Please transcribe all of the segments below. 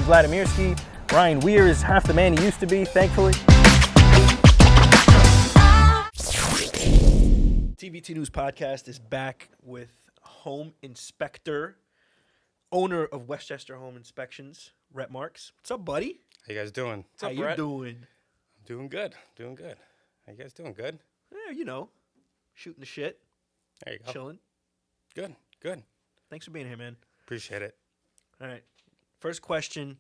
Vladimirski. Ryan Weir is half the man he used to be, thankfully. TVT News Podcast is back with home inspector, owner of Westchester Home Inspections, Rhett Marks. What's up, buddy? How you guys doing? What's up, Brett? How you doing? I'm doing good. Doing good. How you guys doing? Good? Yeah, you know, shooting the shit. There you go. Chilling. Good. Good. Thanks for being here, man. Appreciate it. All right. First question.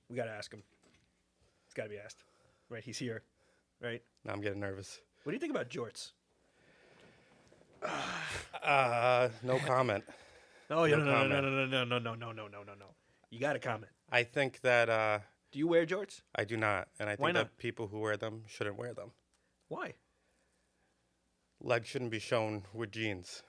We got to ask him. It's got to be asked. Right? He's here. Right? Now I'm getting nervous. What do you think about jorts? No comment. Oh, no. You got to comment. I think that Do you wear jorts? I do not, and I Why think not? that people who wear them shouldn't wear them. Why? Legs shouldn't be shown with jeans.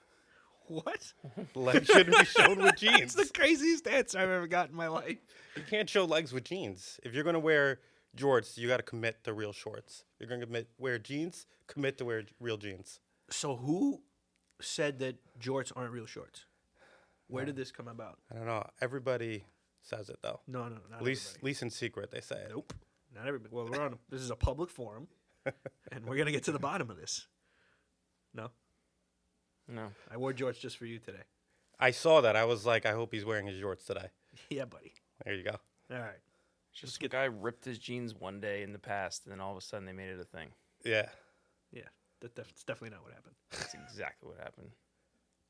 What? Legs shouldn't be shown with jeans. That's the craziest answer I've ever got in my life. You can't show legs with jeans. If you're gonna wear jorts, you got to commit to real shorts. If you're gonna wear jeans, commit to wear real jeans. So who said that jorts aren't real shorts? Where did this come about? I don't know. Everybody says it though. No, not At least in secret they say it. Nope. Not everybody. Well, this is a public forum, and we're going to get to the bottom of this. No? No. I wore jorts just for you today. I saw that. I was like, I hope he's wearing his jorts today. Yeah, buddy. There you go. All right. Just a guy ripped his jeans one day in the past, and then all of a sudden they made it a thing. Yeah. Yeah. That's definitely not what happened. That's exactly what happened.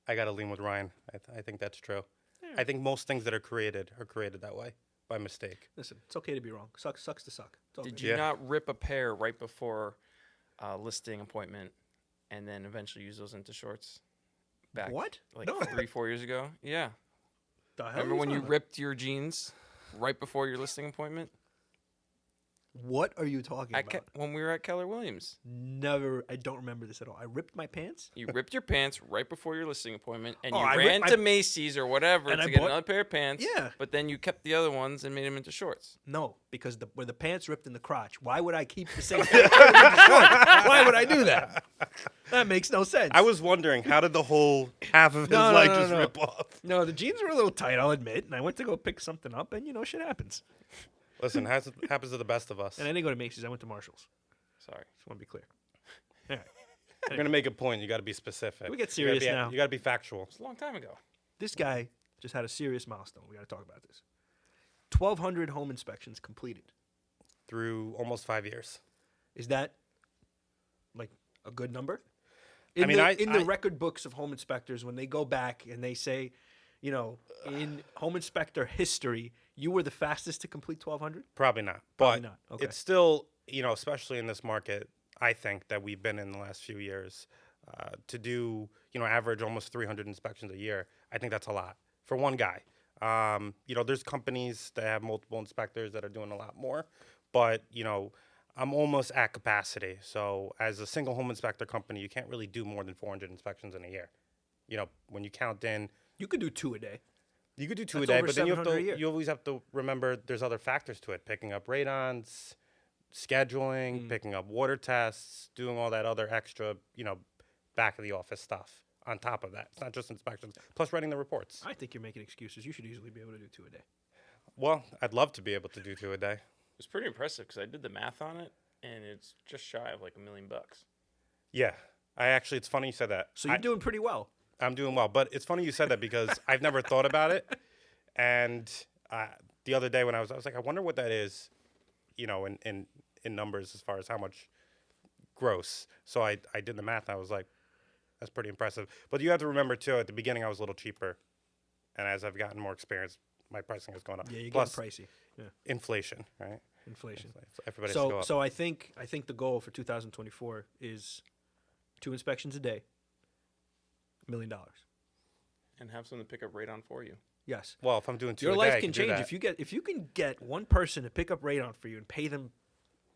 I got to lean with Ryan. I think that's true. Yeah. I think most things that are created that way by mistake. Listen, it's okay to be wrong. Sucks to suck. It's all Did good. you not rip a pair right before listing appointment and then eventually use those into shorts? Back What? Like No. 3-4 years ago? Yeah. The hell Remember are when you talking about? ripped your jeans right before your listing appointment? What are you talking about? When we were at Keller Williams. Never. I don't remember this at all. I ripped my pants? You ripped your pants right before your listing appointment, and Oh, you I ran ripped- to Macy's or whatever and I to get bought- another pair of pants. Yeah. But then you kept the other ones and made them into shorts. No, because where the pants ripped in the crotch. Why would I keep the same pants? Why would I do that? That makes no sense. I was wondering, how did the whole half of his No, leg no, just no. rip off? No, the jeans were a little tight, I'll admit. And I went to go pick something up, and, shit happens. Listen, happens to the best of us. And I didn't go to Macy's. I went to Marshall's. Sorry. Just want to be clear. All right. You're going to make a point. You got to be specific. We get serious now. You got to be factual. It's a long time ago. This guy just had a serious milestone. We got to talk about this. 1,200 home inspections completed. Through almost 5 years. Is that, like, a good number? In the record books of home inspectors, when they go back and they say, in home inspector history, you were the fastest to complete 1,200? Probably not. Probably But not. Okay. it's still, especially in this market, I think that we've been in the last few years, to do, average almost 300 inspections a year. I think that's a lot for one guy. There's companies that have multiple inspectors that are doing a lot more, but, I'm almost at capacity. So as a single home inspector company, you can't really do more than 400 inspections in a year. When you count in. You could do 2 a day. You could do 2 That's a day, over but then $700 a year. you always have to remember there's other factors to it. Picking up radons, scheduling, picking up water tests, doing all that other extra, back of the office stuff on top of that. It's not just inspections, plus writing the reports. I think you're making excuses. You should easily be able to do 2 a day. Well, I'd love to be able to do 2 a day. It was pretty impressive because I did the math on it, and it's just shy of like $1 million. Yeah. It's funny you said that. So you're doing pretty well. I'm doing well, but it's funny you said that because I've never thought about it. And the other day when I was like, I wonder what that is, in numbers as far as how much gross. So I did the math. And I was like, that's pretty impressive. But you have to remember too, at the beginning I was a little cheaper, and as I've gotten more experience, my pricing has gone up. Yeah, you're Plus getting pricey. Yeah, inflation, right? inflation. Everybody has to go up. So I think the goal for 2024 is 2 inspections a day, $1 million. And have someone to pick up radon for you. Yes. Well, if I'm doing 2 Your a day, life I can do change that. if you can get one person to pick up radon for you and pay them,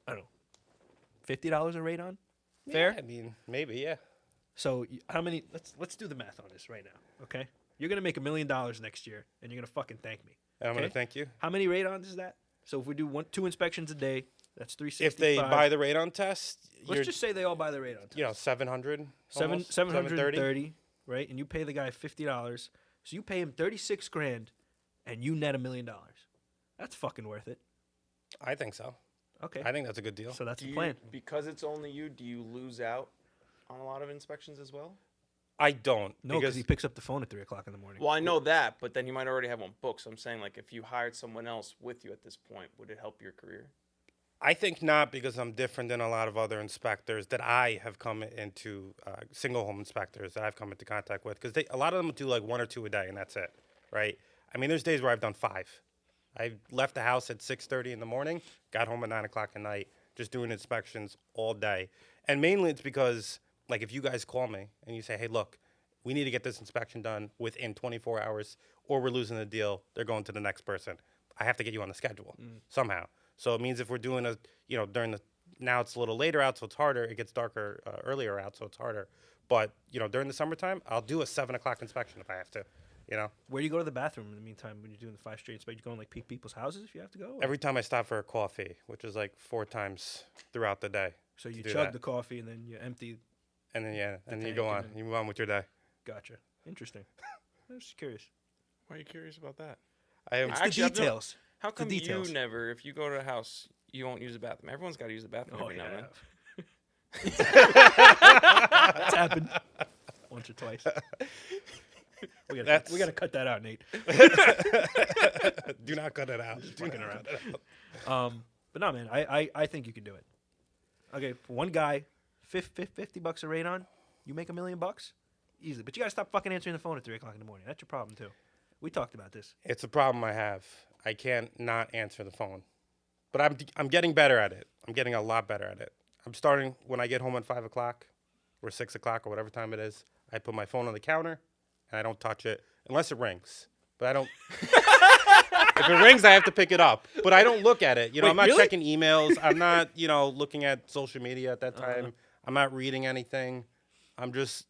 I don't know, $50 a radon. Fair. Yeah, I mean, maybe, yeah. So how many? Let's do the math on this right now. Okay. You're gonna make $1 million next year, and you're gonna fucking thank me. And I'm okay? gonna thank you. How many radons is that? So if we do 2 inspections a day, that's 365. If they buy the radon test, let's just say they all buy the radon test. 700, almost, 730, right? And you pay the guy $50, so you pay him $36,000, and you net $1 million. That's fucking worth it. I think so. Okay. I think that's a good deal. So that's the plan. Because it's only you, do you lose out on a lot of inspections as well? I don't. No, because he picks up the phone at 3 o'clock in the morning. Well, I know that, but then you might already have one booked. So I'm saying, like, if you hired someone else with you at this point, would it help your career? I think not, because I'm different than a lot of other inspectors that I have come into, single home inspectors that I've come into contact with, because a lot of them do like 1 or 2 a day, and that's it, right? I mean, there's days where I've done 5. I left the house at 6:30 in the morning, got home at 9 o'clock at night, just doing inspections all day. And mainly it's because, like, if you guys call me and you say, hey, look, we need to get this inspection done within 24 hours or we're losing the deal, they're going to the next person. I have to get you on the schedule somehow. So it means if we're doing now it's a little later out, so it's harder. It gets darker earlier out, so it's harder. But, during the summertime, I'll do a 7 o'clock inspection if I have to, Where do you go to the bathroom in the meantime when you're doing the 5 straight inspections? You go and, like, peek people's houses if you have to go? Or? Every time I stop for a coffee, which is like 4 times throughout the day. So you chug the coffee and then you empty. And then, and then you go on. You move on with your day. Gotcha. Interesting. I was just curious. Why are you curious about that? It's the details. How come details. you never, if you go to a house, you won't use the bathroom? Everyone's got to use the bathroom every now and then. It's happened once or twice. We gotta cut that out, Nate. Do not cut it out. Just fucking around. But no, man, I think you can do it. Okay, for one guy, $50 a radon, you make $1 million easily. But you gotta stop fucking answering the phone at 3 o'clock in the morning. That's your problem too. We talked about this. It's a problem I have. I can't not answer the phone, but I'm getting better at it. I'm getting a lot better at it. I'm starting when I get home at 5 o'clock or 6 o'clock or whatever time it is. I put my phone on the counter and I don't touch it unless it rings. But I don't. If it rings, I have to pick it up. But I don't look at it. Wait, I'm not really? checking emails. I'm not, looking at social media at that time. I'm not reading anything. I'm just,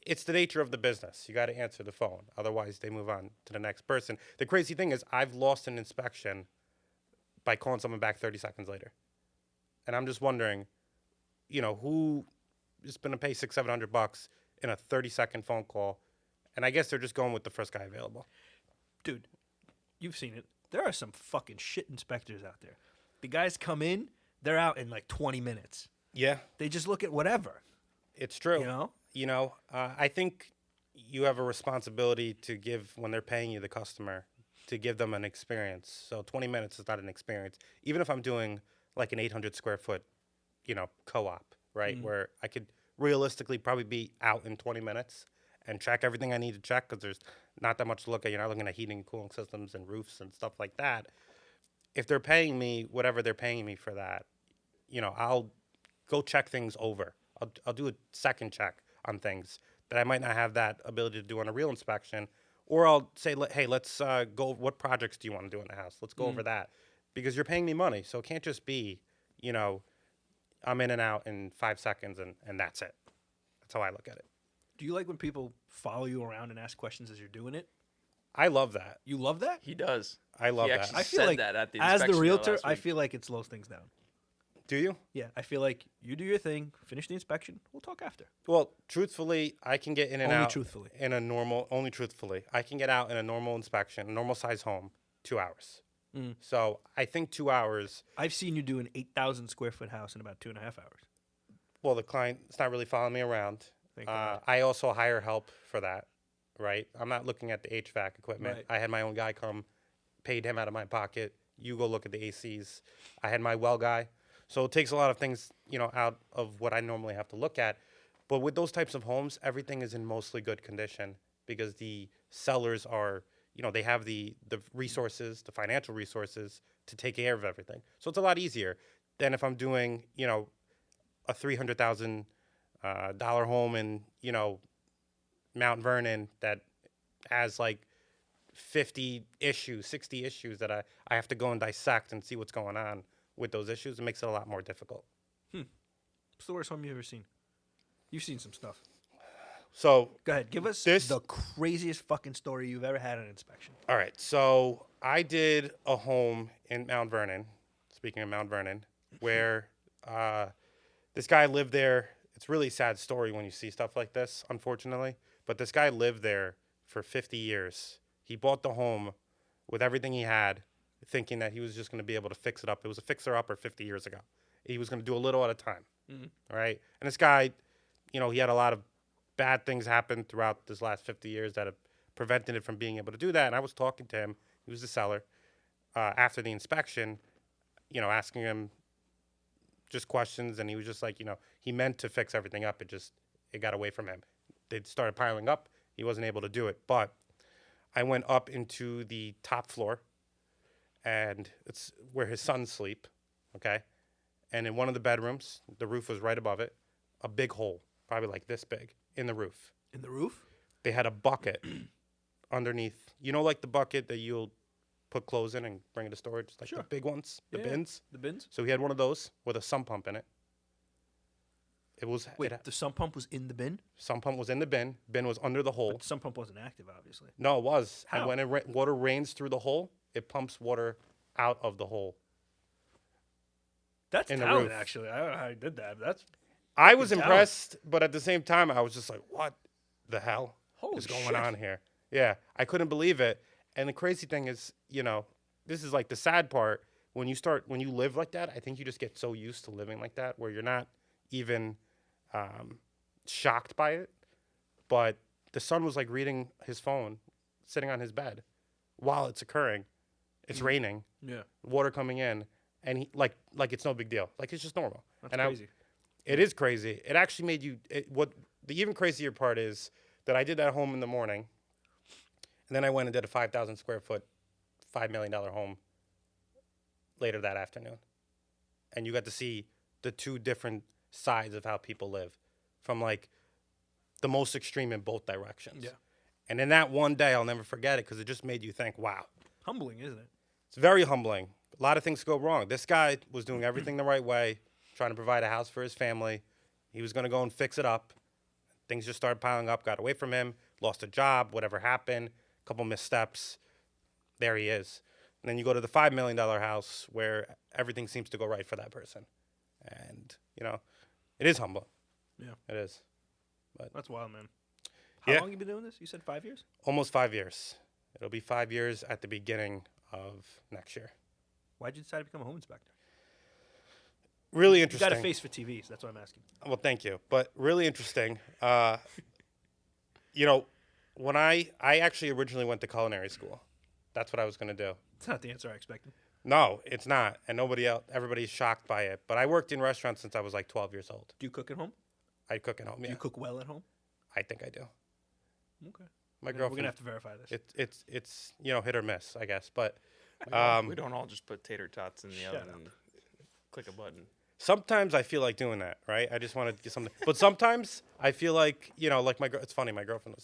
it's the nature of the business. You got to answer the phone. Otherwise, they move on to the next person. The crazy thing is I've lost an inspection by calling someone back 30 seconds later. And I'm just wondering, who is going to pay $600-700 in a 30-second phone call? And I guess they're just going with the first guy available. Dude, you've seen it. There are some fucking shit inspectors out there. The guys come in, they're out in like 20 minutes. Yeah. They just look at whatever. It's true. I think you have a responsibility to give, when they're paying you, the customer, to give them an experience. So 20 minutes is not an experience. Even if I'm doing like an 800 square foot, co-op, right? Where I could realistically probably be out in 20 minutes and check everything I need to check, because there's not that much to look at. You're not looking at heating and cooling systems and roofs and stuff like that. If they're paying me whatever they're paying me for that, I'll go check things over. I'll do a second check on things that I might not have that ability to do on a real inspection. Or I'll say, hey, let's go, what projects do you want to do in the house? Let's go over that. Because you're paying me money, so it can't just be, I'm in and out in 5 seconds and that's it. That's how I look at it. Do you like when people follow you around and ask questions as you're doing it? I love that. You love that? He does. I love He that. actually I feel said like that at the as the inspection realtor, last I week. feel like it slows things down. Do you? Yeah, I feel like you do your thing, finish the inspection, we'll talk after. Well, truthfully, I can get in and Only out. truthfully. Only truthfully. I can get out in a normal inspection, a normal size home, 2 hours. So I think 2 hours. I've seen you do an 8,000 square foot house in about 2.5 hours. Well, the client's not really following me around. Thank God. I also hire help for that, right? I'm not looking at the HVAC equipment. Right. I had my own guy come, paid him out of my pocket. You go look at the ACs. I had my well guy. So it takes a lot of things, out of what I normally have to look at. But with those types of homes, everything is in mostly good condition because the sellers are, they have the resources, the financial resources to take care of everything. So it's a lot easier than if I'm doing, a $300,000 home in, Mount Vernon that has like 50 issues, 60 issues that I have to go and dissect and see what's going on with those issues. It makes it a lot more difficult. What's the worst home you've ever seen? You've seen some stuff. So Go ahead. Give us This- the craziest fucking story you've ever had at an inspection. all right, so I did a home in Mount Vernon, speaking of Mount Vernon, where this guy lived there. It's a really sad story when you see stuff like this, unfortunately. But this guy lived there for 50 years. He bought the home with everything he had. thinking that he was just going to be able to fix it up. It was a fixer-upper 50 years ago. He was going to do a little at a time, right? And this guy, he had a lot of bad things happen throughout this last 50 years that have prevented it from being able to do that. And I was talking to him. He was the seller. After the inspection, asking him just questions, and he was just like, he meant to fix everything up. It got away from him. They started piling up. He wasn't able to do it. But I went up into the top floor, and it's where his sons sleep, okay? And in one of the bedrooms, the roof was right above it, a big hole, probably like this big, in the roof. In the roof? They had a bucket underneath. Like the bucket that you'll put clothes in and bring it to storage? Like Sure. the big ones, the Yeah, bins. The bins? So he had one of those with a sump pump in it. Wait, the sump pump was in the bin? Sump pump was in the bin. Bin was under the hole. But the sump pump wasn't active, obviously. No, it was. How? And when water rains through the hole, it pumps water out of the hole. That's In the talent, roof. actually. I don't know how he did that, but that's I was Good talent. impressed, but at the same time, I was just like, what the hell holy is going shit. on here? Yeah, I couldn't believe it. And the crazy thing is, this is like the sad part. When you live like that, I think you just get so used to living like that where you're not even shocked by it. But the son was like reading his phone, sitting on his bed while it's occurring. It's raining, Yeah, water coming in, and he like it's no big deal. Like it's just normal. that's And crazy. It is crazy. It actually made you. What the even crazier part is that I did that home in the morning, and then I went and did a 5,000 square foot, $5 million home later that afternoon, and you got to see the two different sides of how people live, from like the most extreme in both directions. Yeah. And in that one day, I'll never forget it because it just made you think, wow. Humbling, isn't it? It's very humbling. A lot of things go wrong. This guy was doing everything the right way, trying to provide a house for his family. He was going to go and fix it up. Things just started piling up, got away from him, lost a job, whatever happened, a couple missteps. There he is. And then you go to the $5 million house where everything seems to go right for that person. And, it is humbling. Yeah. It is. That's wild, man. How Yeah. long you been doing this? You said 5 years? Almost 5 years. It'll be 5 years at the beginning of next year. Why'd you decide to become a home inspector? Really You interesting. got a face for TVs. That's what I'm asking. Well, thank you. But really interesting. When I actually originally went to culinary school. That's what I was going to do. It's not the answer I expected. No, it's not. And everybody's shocked by it. But I worked in restaurants since I was like 12 years old. Do you cook at home? I cook at home, Do yeah. you cook well at home? I think I do. Okay. My We're girlfriend, gonna have to verify this. it's hit or miss, I guess. But We don't all just put tater tots in the Shut oven up. and click a button. sometimes I feel like doing that, right? I just want to get something. But sometimes I feel like, like it's funny, my girlfriend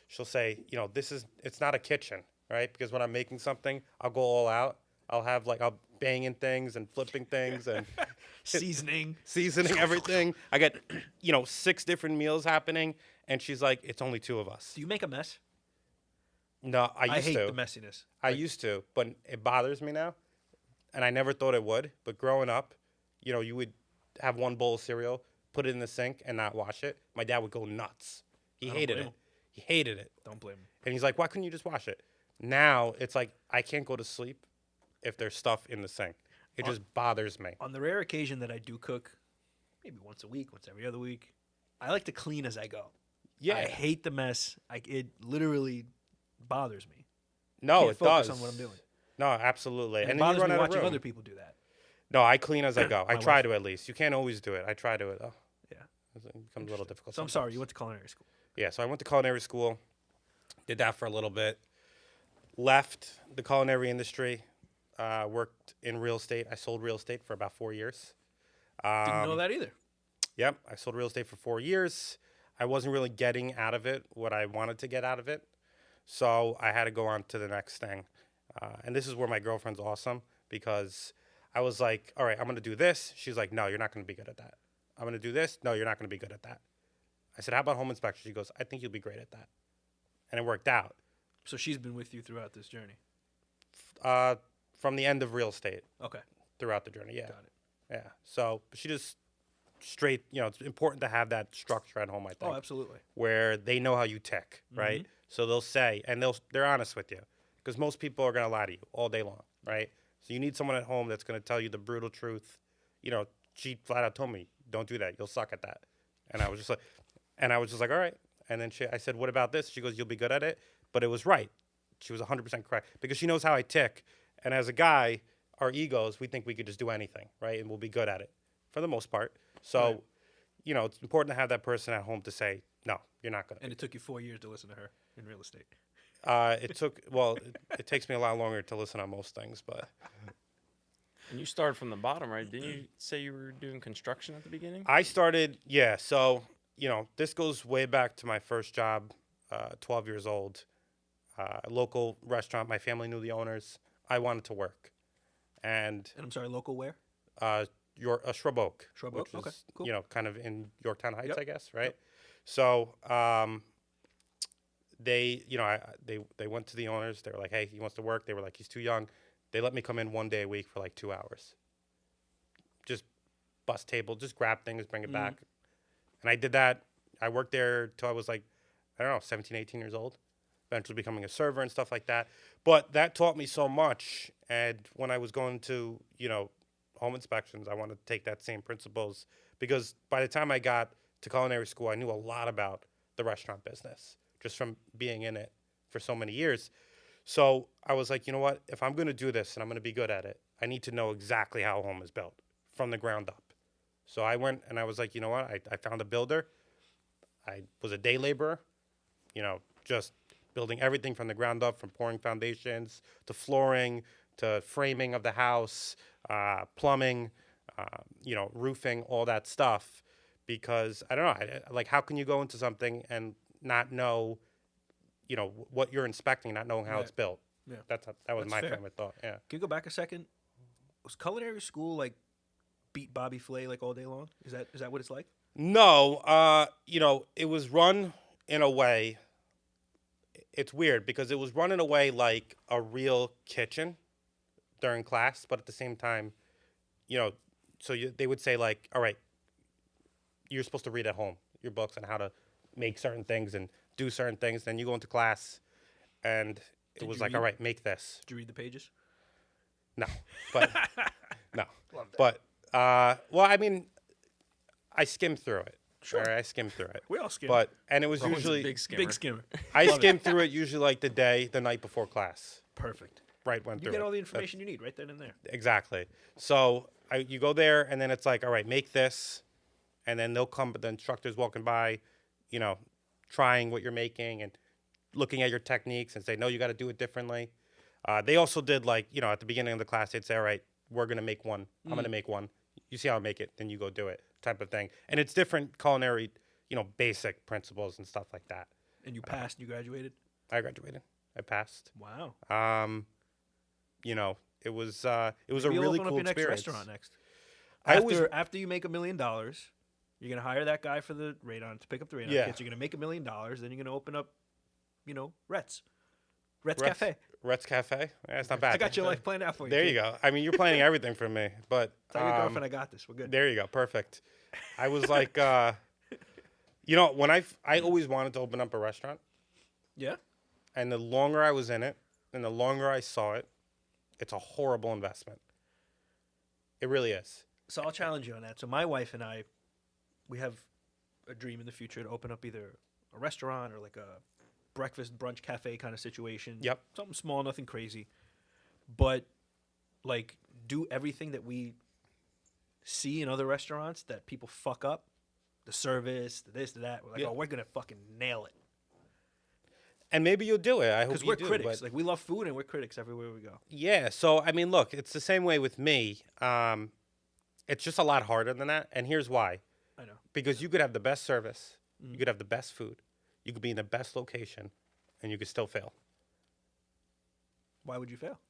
she'll say, it's not a kitchen, right? Because when I'm making something, I'll go all out. I'll banging things and flipping things and Seasoning. seasoning everything. I got, 6 different meals happening. And she's like, it's only 2 of us. Do you make a mess? No, I used hate to. the messiness. I used to, but it bothers me now. And I never thought it would. But growing up, you would have one bowl of cereal, put it in the sink, and not wash it. My dad would go nuts. He I don't hated blame it. him. He hated it. Don't blame him. And he's like, why couldn't you just wash it? Now it's like I can't go to sleep if there's stuff in the sink. It just bothers me. On the rare occasion that I do cook, maybe once a week, once every other week, I like to clean as I go. Yeah. I hate the mess. It literally bothers me. No, Can't it focus does. on what I'm doing. No, absolutely. And it then you bothers run me out of watching room. other people do that. No, I clean as I go. I My try wife. to at least. You can't always do it. I try to it though. Yeah. It becomes a little difficult. So I'm sometimes. sorry, you went to culinary school. Yeah, so I went to culinary school, did that for a little bit, left the culinary industry, worked in real estate. I sold real estate for about 4 years. Didn't know that either. Yep, I sold real estate for 4 years. I wasn't really getting out of it what I wanted to get out of it, so I had to go on to the next thing. And this is where my girlfriend's awesome because I was like, all right, I'm going to do this. She's like, no, you're not going to be good at that. I'm going to do this. No, you're not going to be good at that. I said, how about home inspection? She goes, I think you'll be great at that. And it worked out. So she's been with you throughout this journey. From the end of real estate Okay. throughout the journey, yeah. Got it. Yeah. So she just straight, it's important to have that structure at home, I think. Oh, absolutely. Where they know how you tick, right? Mm-hmm. So they'll say, and they're honest with you. Because most people are going to lie to you all day long, right? So you need someone at home that's going to tell you the brutal truth. You know, she flat out told me, "Don't do that. You'll suck at that." And I was just like, "All right." And then I said, "What about this?" She goes, "You'll be good at it." But it was right. She was 100% correct because she knows how I tick. And as a guy, our egos, we think we could just do anything, right? And we'll be good at it for the most part. So, Right. you know, it's important to have that person at home to say, "No, you're not going to." And it took you 4 years to listen to her in real estate. It takes me a lot longer to listen on most things, but And you started from the bottom, right? Didn't you say you were doing construction at the beginning? I started, yeah. So, you know, this goes way back to my first job, 12 years old, a local restaurant. My family knew the owners. I wanted to work. And And I'm sorry, local where? Shrub Oak, Shrub which Oak? Okay, is, cool. you know, kind of in Yorktown Heights, Yep. I guess, right? So, they, you know, they went to the owners. They were like, "Hey, he wants to work." They were like, "He's too young." They let me come in 1 day a week for like 2 hours. Just bust table, just grab things, bring it back. And I did that. I worked there till I was like, I don't know, 17, 18 years old. Eventually becoming a server and stuff like that. But that taught me so much. And when I was going to, you know, home inspections, I wanted to take that same principles because by the time I got to culinary school, I knew a lot about the restaurant business just from being in it for so many years. So I was like, you know what? If I'm going to do this and I'm going to be good at it, I need to know exactly how a home is built from the ground up. So I went and I was like, you know what? I found a builder. I was a day laborer, you know, just building everything from the ground up, from pouring foundations to flooring to framing of the house, plumbing, you know, roofing, all that stuff. Because I don't know, like, how can you go into something and not know, you know, what you're inspecting, not knowing how Right. it's built? Yeah. That was That's my fair. frame of thought. Yeah. Can you go back a second? Was culinary school like beat Bobby Flay like all day long? Is that what it's like? No, you know, it was run in a way. It's weird because it was run in a way like a real kitchen during class, but at the same time, you know, they would say like, all right, you're supposed to read at home your books on how to make certain things and do certain things. Then you go into class, and it Did was you like, read? all right, make this. Did you read the pages? No, but no, Love that. but well, I mean, I skimmed through it. Sure. All right, I skimmed through it. We all skim. And it was Rowan's a usually big skimmer. Big skimmer. I Love it. skimmed through it usually like the night before class. Perfect. Right, went You through get it. all the information you need right then and there. Exactly. So you go there, and then it's like, all right, make this, and then they'll come, but the instructors walking by, you know, trying what you're making and looking at your techniques and say, no, you got to do it differently. They also did like, you know, at the beginning of the class, they'd say, all right, we're gonna make one. I'm gonna make one. You see how I make it, then you go do it, type of thing. And it's different culinary, you know, basic principles and stuff like that. And you passed. You graduated. I graduated. I passed. Wow. You know, it was Maybe a you'll really open cool up your experience. next restaurant next. I After always- after you make $1 million, you're gonna hire that guy for the radon to pick up the radon Yeah. kits. You're gonna make $1 million. Then you're gonna open up, you know, Rhett's Cafe. Rhett's Cafe. Yeah, it's not bad. I got your life planned out for you. There kid. you go. I mean, you're planning everything for me, but Tell your girlfriend I got this. We're good. there you go. Perfect. I was like, you know, when I always wanted to open up a restaurant, Yeah. and the longer I was in it, and the longer I saw it, it's a horrible investment. It really is. So I'll challenge you on that. So my wife and I, we have a dream in the future to open up either a restaurant or like a breakfast brunch cafe kind of situation. Yep. Something small, nothing crazy. But like do everything that we see in other restaurants that people fuck up. The service, the this, the that. We're like, Yeah. oh, we're gonna fucking nail it. And maybe you'll do it. I hope Because you we're do. critics. but- Like we love food and we're critics everywhere we go. Yeah. So I mean, look, it's the same way with me. It's just a lot harder than that, and here's why. I know. Because you could have the best service, you could have the best food, you could be in the best location, and you could still fail. Why would you fail?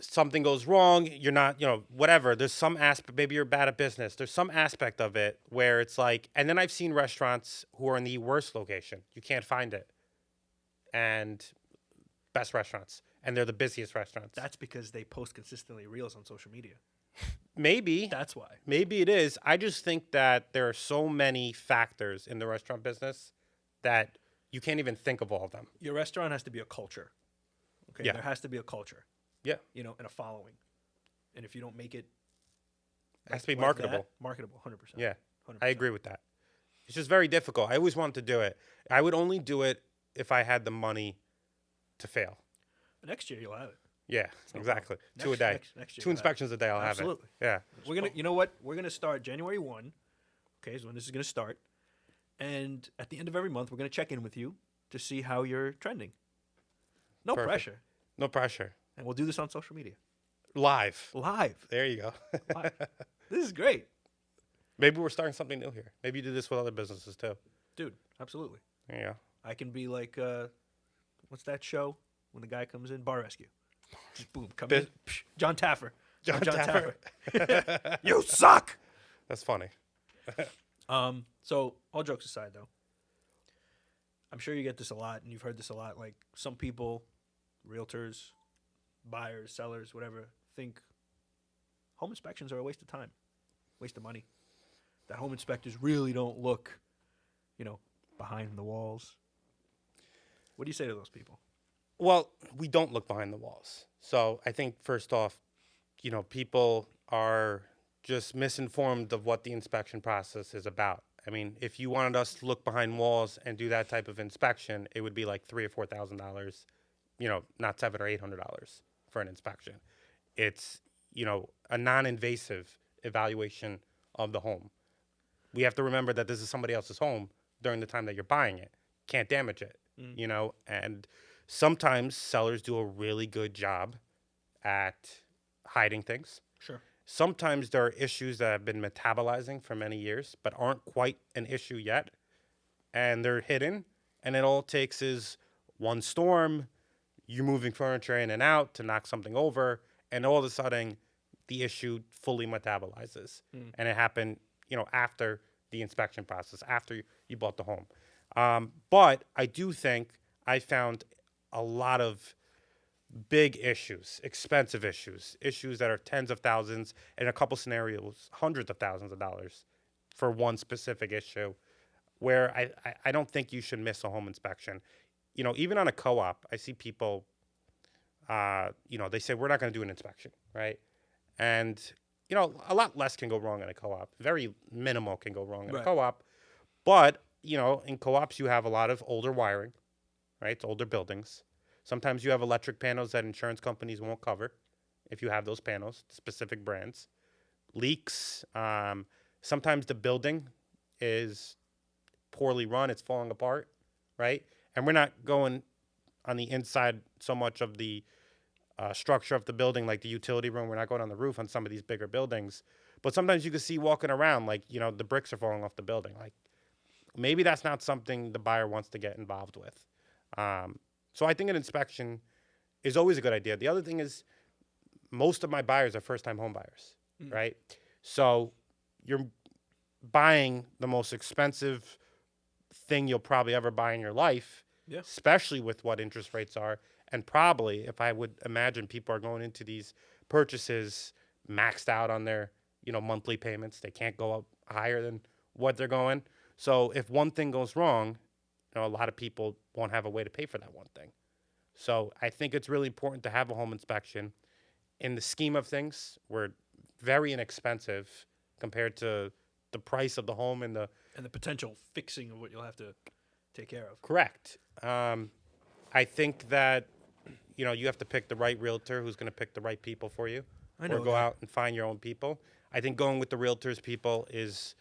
Something goes wrong, you're not, you know, whatever. There's some aspect, maybe you're bad at business. There's some aspect of it where it's like, and then I've seen restaurants who are in the worst location. You can't find it. And best restaurants. And they're the busiest restaurants. That's because they post consistently reels on social media. Maybe. That's why. Maybe it is. I just think that there are so many factors in the restaurant business that you can't even think of all of them. Your restaurant has to be a culture. Okay. Yeah. There has to be a culture. Yeah. You know, and a following. And if you don't make it, It has to be like marketable. that, marketable, 100%. Yeah, 100%. I agree with that. It's just very difficult. I always wanted to do it. I would only do it if I had the money to fail. Next year you'll have it. Yeah, no exactly. problem. 2 a day. Next year 2 you'll have it. inspections a day, I'll Absolutely. have it. Yeah. We're gonna, you know what? We're gonna start January 1. Okay, is when this is gonna start, and at the end of every month, we're gonna check in with you to see how you're trending. No Perfect. pressure, No pressure. and we'll do this on social media Live. live. There you go. Live. This is great, Maybe we're starting something new here. Maybe you do this with other businesses too. dude. Absolutely. There you go. I can be like, what's that show when the guy comes in? Bar Rescue. Just boom, come in. Psh, John Taffer. John Taffer. You suck. That's funny. So all jokes aside, though, I'm sure you get this a lot, and you've heard this a lot. Like some people, realtors, buyers, sellers, whatever, think home inspections are a waste of time, waste of money. That home inspectors really don't look, you know, behind the walls. What do you say to those people? Well, we don't look behind the walls. So I think first off, you know, people are just misinformed of what the inspection process is about. I mean, if you wanted us to look behind walls and do that type of inspection, it would be like $3,000 or $4,000, you know, not $700 or $800 for an inspection. It's, you know, a non-invasive evaluation of the home. We have to remember that this is somebody else's home during the time that you're buying it. Can't damage it, you know, and sometimes sellers do a really good job at hiding things. Sure. Sometimes there are issues that have been metabolizing for many years, but aren't quite an issue yet. And they're hidden. And it all takes is one storm, you moving furniture in and out to knock something over. And all of a sudden, the issue fully metabolizes. And it happened, you know, after the inspection process, after you bought the home. But I do think I found a lot of big issues, expensive issues, issues that are tens of thousands, in a couple scenarios, hundreds of thousands of dollars for one specific issue, where I don't think you should miss a home inspection. You know, even on a co-op, I see people, you know, they say, we're not going to do an inspection, right? And, you know, a lot less can go wrong in a co-op. Very minimal can go wrong in a co-op. But, you know, in co-ops, you have a lot of older wiring, right? It's older buildings. Sometimes you have electric panels that insurance companies won't cover if you have those panels, specific brands. Leaks. Sometimes the building is poorly run. It's falling apart, right? And we're not going on the inside so much of the structure of the building, like the utility room. We're not going on the roof on some of these bigger buildings. But sometimes you can see walking around, like, you know, the bricks are falling off the building. Like, maybe that's not something the buyer wants to get involved with. So I think an inspection is always a good idea. The other thing is most of my buyers are first-time home buyers, right? So you're buying the most expensive thing you'll probably ever buy in your life, especially with what interest rates are. And probably, if I would imagine, people are going into these purchases maxed out on their, you know, monthly payments. They can't go up higher than what they're going. So if one thing goes wrong, you know, a lot of people won't have a way to pay for that one thing. So I think it's really important to have a home inspection. In the scheme of things, we're very inexpensive compared to the price of the home and the potential fixing of what you'll have to take care of. Correct. I think that, you know, you have to pick the right realtor who's going to pick the right people for you. I know or go that. out and find your own people. I think going with the realtors people is,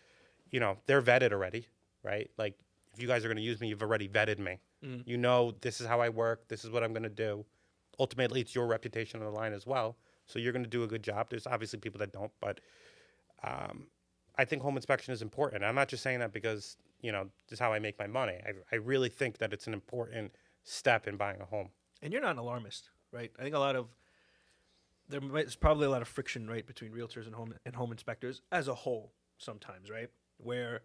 you know, they're vetted already, right? Like, if you guys are going to use me, you've already vetted me. You know, this is how I work. This is what I'm going to do. Ultimately, it's your reputation on the line as well. So you're going to do a good job. There's obviously people that don't, but I think home inspection is important. I'm not just saying that because, you know, this is how I make my money. I really think that it's an important step in buying a home. And you're not an alarmist, right? I think there's probably a lot of friction, right, between realtors and home inspectors as a whole sometimes, right? Where,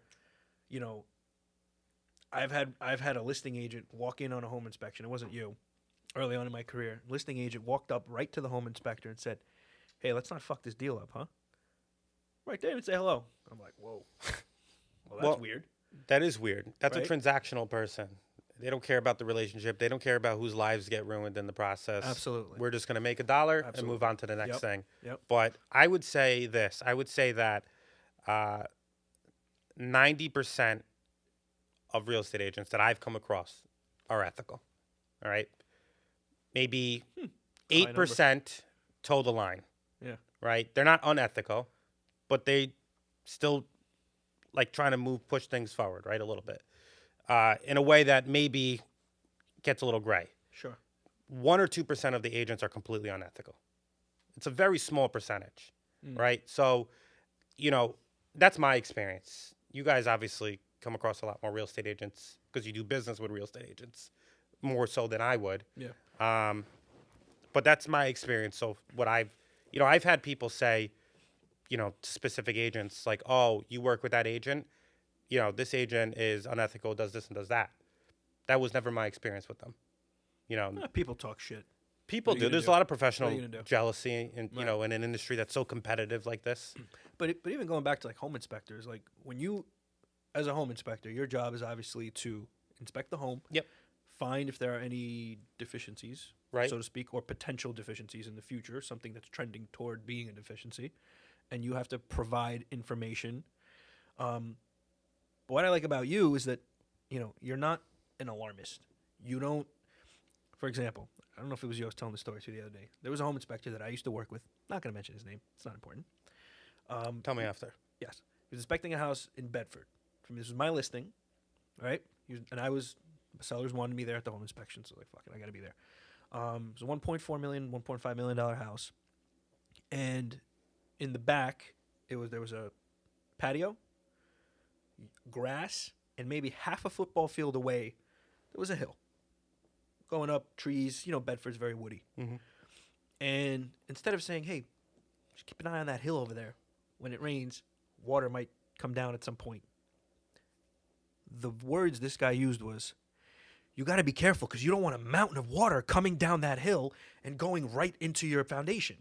you know, I've had a listing agent walk in on a home inspection. It wasn't you. Early on in my career, listing agent walked up right to the home inspector and said, "Hey, let's not fuck this deal up, huh?" Right there and say hello. I'm like, whoa. Well, that's weird. That is weird. That's Right? a transactional person. They don't care about the relationship. They don't care about whose lives get ruined in the process. Absolutely. We're just going to make $1 and Absolutely. move on to the next Yep. thing. Yep. But I would say this. I would say that 90% of real estate agents that I've come across are ethical. All right? Maybe High number. 8% toe the line. Yeah. Right? They're not unethical, but they still like trying to push things forward, right? A little bit. In a way that maybe gets a little gray. Sure. 1 or 2% of the agents are completely unethical. It's a very small percentage, right? So, that's my experience. You guys obviously come across a lot more real estate agents because you do business with real estate agents more so than I would. Yeah. But that's my experience. So what I've had people say, to specific agents like, oh, you work with that agent? This agent is unethical, does this and does that. That was never my experience with them. People talk shit. People What are you do. gonna There's do? a lot of What are professional you gonna do? jealousy, and Right. in an industry that's so competitive like this. But even going back to like home inspectors, like when you, as a home inspector, your job is obviously to inspect the home. Yep. Find if there are any deficiencies, Right. so to speak, or potential deficiencies in the future, something that's trending toward being a deficiency, and you have to provide information. But what I like about you is that, you're not an alarmist. You don't, for example, I don't know if it was you I was telling the story to the other day. There was a home inspector that I used to work with. Not going to mention his name. It's not important. Tell me after. Yes. He was inspecting a house in Bedford. This was my listing, right? The sellers wanted me there at the home inspection, so like, fuck it, I got to be there. It was a $1.4 million, $1.5 million house. And in the back, there was a patio, grass, and maybe half a football field away, there was a hill. Going up, trees, Bedford's very woody. Mm-hmm. And instead of saying, hey, just keep an eye on that hill over there. When it rains, water might come down at some point. The words this guy used was, you got to be careful because you don't want a mountain of water coming down that hill and going right into your foundation.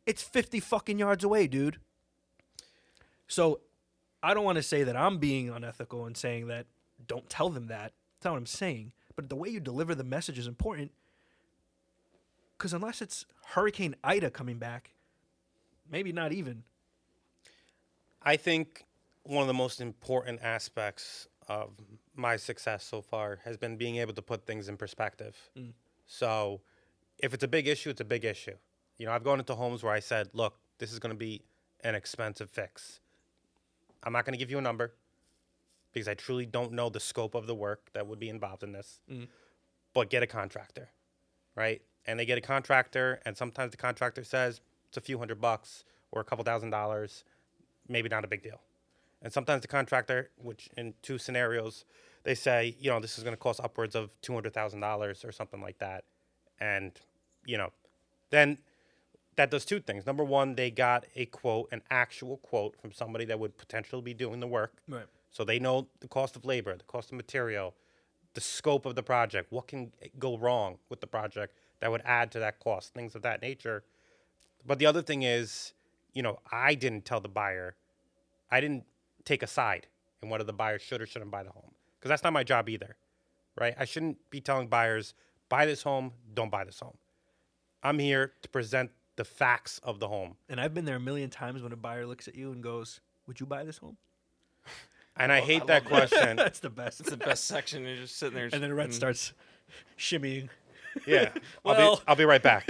It's 50 fucking yards away, dude. So I don't want to say that I'm being unethical and saying that don't tell them that. That's not what I'm saying. But the way you deliver the message is important because unless it's Hurricane Ida coming back, maybe not even. I think one of the most important aspects of my success so far has been being able to put things in perspective. So if it's a big issue, it's a big issue. I've gone into homes where I said, look, this is going to be an expensive fix. I'm not going to give you a number because I truly don't know the scope of the work that would be involved in this. But get a contractor, right? And they get a contractor, and sometimes the contractor says it's a few $100 or a couple $1,000, maybe not a big deal. And sometimes the contractor, which in 2 scenarios, they say, this is going to cost upwards of $200,000 or something like that. And, then that does 2 things. Number one, they got a quote, an actual quote from somebody that would potentially be doing the work. Right. So they know the cost of labor, the cost of material, the scope of the project, what can go wrong with the project that would add to that cost, things of that nature. But the other thing is, I didn't tell the buyer, I didn't take a side in whether the buyer should or shouldn't buy the home. Because that's not my job either, right? I shouldn't be telling buyers, buy this home, don't buy this home. I'm here to present the facts of the home. And I've been there a million times when a buyer looks at you and goes, would you buy this home? And I hate I that love question. That's the best. It's the best section. You're just sitting there. And then Rhett starts shimmying. Yeah. Well- I'll be right back.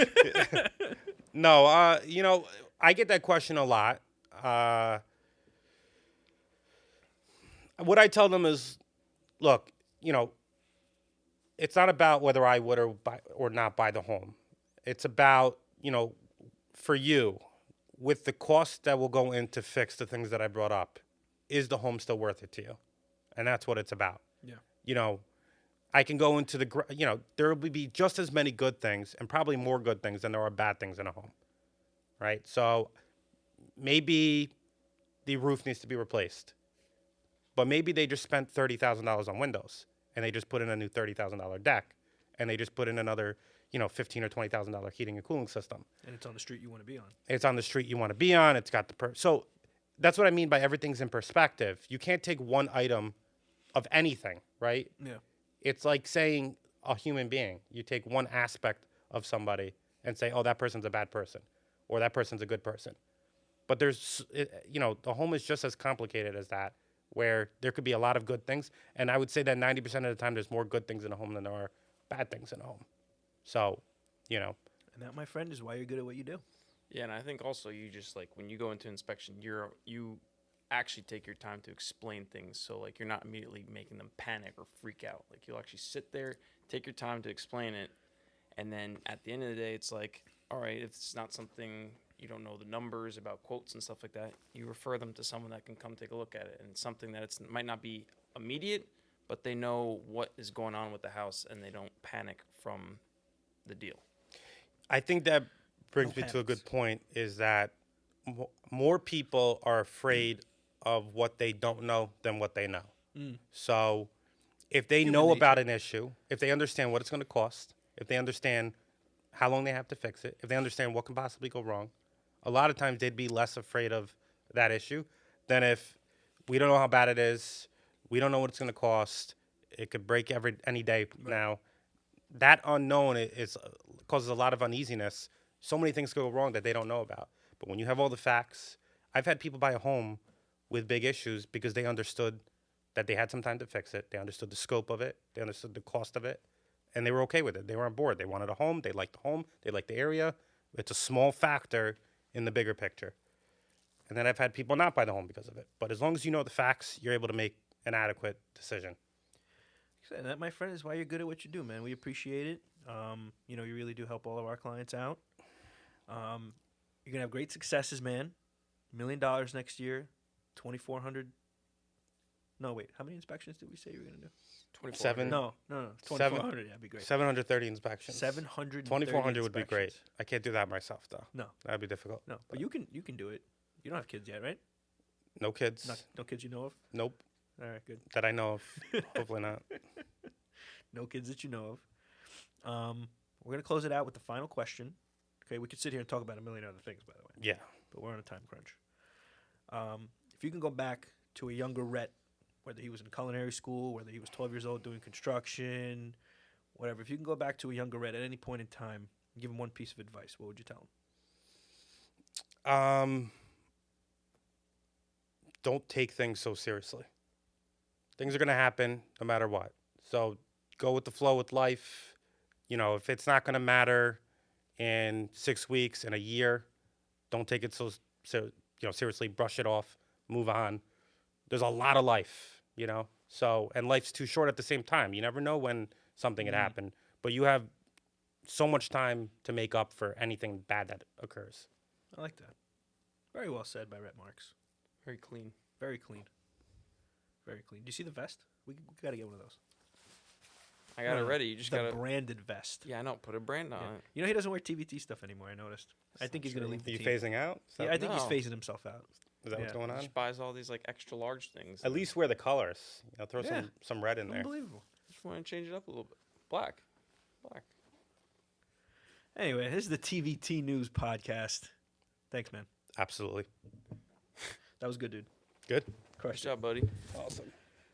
No, I get that question a lot. What I tell them is, look, it's not about whether I would or not buy the home. It's about, for you, with the cost that will go in to fix the things that I brought up, is the home still worth it to you? And that's what it's about. Yeah. I can go into there will be just as many good things and probably more good things than there are bad things in a home, right? So maybe the roof needs to be replaced, but maybe they just spent $30,000 on windows and they just put in a new $30,000 deck and they just put in another, $15,000 or $20,000 heating and cooling system. And it's on the street you want to be on. It's on the street you want to be on. It's got so that's what I mean by everything's in perspective. You can't take one item of anything, right? Yeah. it's like saying a human being. You take one aspect of somebody and say, oh, that person's a bad person, or that person's a good person. But the home is just as complicated as that, where there could be a lot of good things. And I would say that 90% of the time, there's more good things in a home than there are bad things in a home. So, And that, my friend, is why you're good at what you do. Yeah, and I think also you just like when you go into inspection, you actually take your time to explain things. So like you're not immediately making them panic or freak out. Like you'll actually sit there, take your time to explain it, and then at the end of the day, it's like, all right, if it's not something you don't know the numbers about quotes and stuff like that, you refer them to someone that can come take a look at it, and it's something that might not be immediate, but they know what is going on with the house and they don't panic from the deal. I think that brings me to a good point, is that more people are afraid of what they don't know than what they know. So if they know about an issue, if they understand what it's going to cost, if they understand how long they have to fix it, if they understand what can possibly go wrong, a lot of times they'd be less afraid of that issue than if we don't know how bad it is, we don't know what it's going to cost, it could break any day now. That unknown causes a lot of uneasiness. So many things go wrong that they don't know about. But when you have all the facts, I've had people buy a home with big issues because they understood that they had some time to fix it. They understood the scope of it. They understood the cost of it. And they were okay with it. They were on board. They wanted a home. They liked the home. They liked the area. It's a small factor in the bigger picture. And then I've had people not buy the home because of it. But as long as you know the facts, you're able to make an adequate decision. And that, my friend, is why you're good at what you do, man. We appreciate it. You really do help all of our clients out. You're going to have great successes, man. $1 million next year. 2,400. No, wait. How many inspections did we say you were going to do? 7. No. 2,400. Yeah, that'd be great. 730 inspections. 700. 2,400 would be great. I can't do that myself, though. No. That'd be difficult. No, but you can do it. You don't have kids yet, right? No kids. No kids you know of? Nope. All right, good. That I know of. Hopefully not. No kids that you know of. We're going to close it out with the final question. Okay, we could sit here and talk about a million other things, by the way. Yeah. But we're on a time crunch. If you can go back to a younger Rhett, whether he was in culinary school, whether he was 12 years old doing construction, whatever, if you can go back to a younger Rhett at any point in time and give him one piece of advice, what would you tell him? Don't take things so seriously. Things are going to happen no matter what. So go with the flow with life. If it's not going to matter in 6 weeks, in a year, don't take it so seriously. Brush it off. Move on. There's a lot of life, So, and life's too short at the same time. You never know when something could happen. But you have so much time to make up for anything bad that occurs. I like that. Very well said by Rhett Marks. Very clean. Very clean. Very clean. Do you see the vest? We got to get one of those. I got it ready. You just the got to branded vest. Yeah, I know. Put a brand on it. He doesn't wear TVT stuff anymore, I noticed. I think he's going to leave the Are you team. phasing out? Yeah, I think he's No. phasing himself out. Is that what's going He on? just buys all these like extra large things. At least wear the colors. Throw Yeah. some red in there. Unbelievable. Just want to change it up a little bit. Black. Anyway, this is the TVT News Podcast. Thanks, man. Absolutely. That was good, dude. Good. Crushed Good it. job, buddy. Awesome.